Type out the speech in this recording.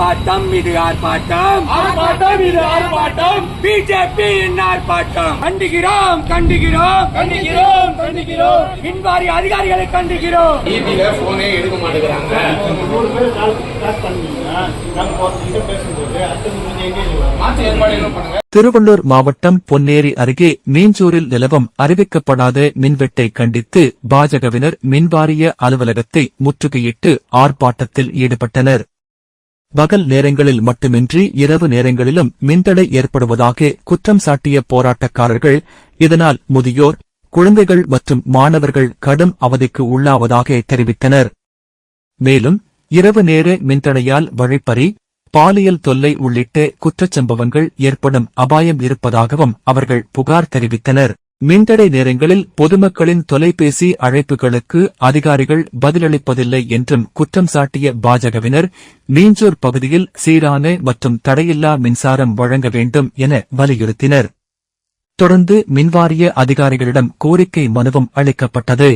ஆர்ப்பாட்டம் இது ஆர்ப்பாட்டம் ஆர்ப்பாட்டம் இது ஆர்ப்பாட்டம் பிஜேபியின் ஆர்ப்பாட்டம் கண்டிக்கிறோம் கண்டிக்கிறோம் கண்டிக்கிறோம் கண்டிக்கிறோம் மின்வாரிய அதிகாரிகளை கண்டிக்கிறோம். டிவில போனே எடுக்க மாட்டேங்கிறாங்க. மாற்று ஏற்பாடுகளும் பண்ணுங்க. திருவள்ளூர் மாவட்டம் பொன்னேரி அருகே மீஞ்சூரில் நிலவும் அறிவிக்கப்படாத மின்வெட்டை கண்டித்து பாஜகவினர் மின்வாரிய அலுவலகத்தை முற்றுகையிட்டு ஆர்ப்பாட்டத்தில் ஈடுபட்டனர். பகல் நேரங்களில் மட்டுமின்றி இரவு நேரங்களிலும் மின்தடை ஏற்படுவதாக குற்றம் சாட்டிய போராட்டக்காரர்கள் இதனால் முதியோர், குழந்தைகள் மற்றும் மாணவர்கள் கடும் அவதிக்கு உள்ளாவதாக தெரிவித்தனர். மேலும் இரவு நேர மின்தடையால் வழிப்பறி, பாலியல் தொல்லை உள்ளிட்ட குற்றச்சம்பவங்கள் ஏற்படும் அபாயம் இருப்பதாகவும் அவர்கள் புகார் தெரிவித்தனர். மின்தடை நேரங்களில் பொதுமக்களின் தொலைபேசி அழைப்புகளுக்கு அதிகாரிகள் பதிலளிப்பதில்லை என்றும் குற்றம் சாட்டிய பாஜகவினர் மீஞ்சூர் பகுதியில் சீரான மற்றும் தடையில்லா மின்சாரம் வழங்க வேண்டும் என வலியுறுத்தினர். தொடர்ந்து மின்வாரிய அதிகாரிகளிடம் கோரிக்கை மனுவும் அளிக்கப்பட்டது.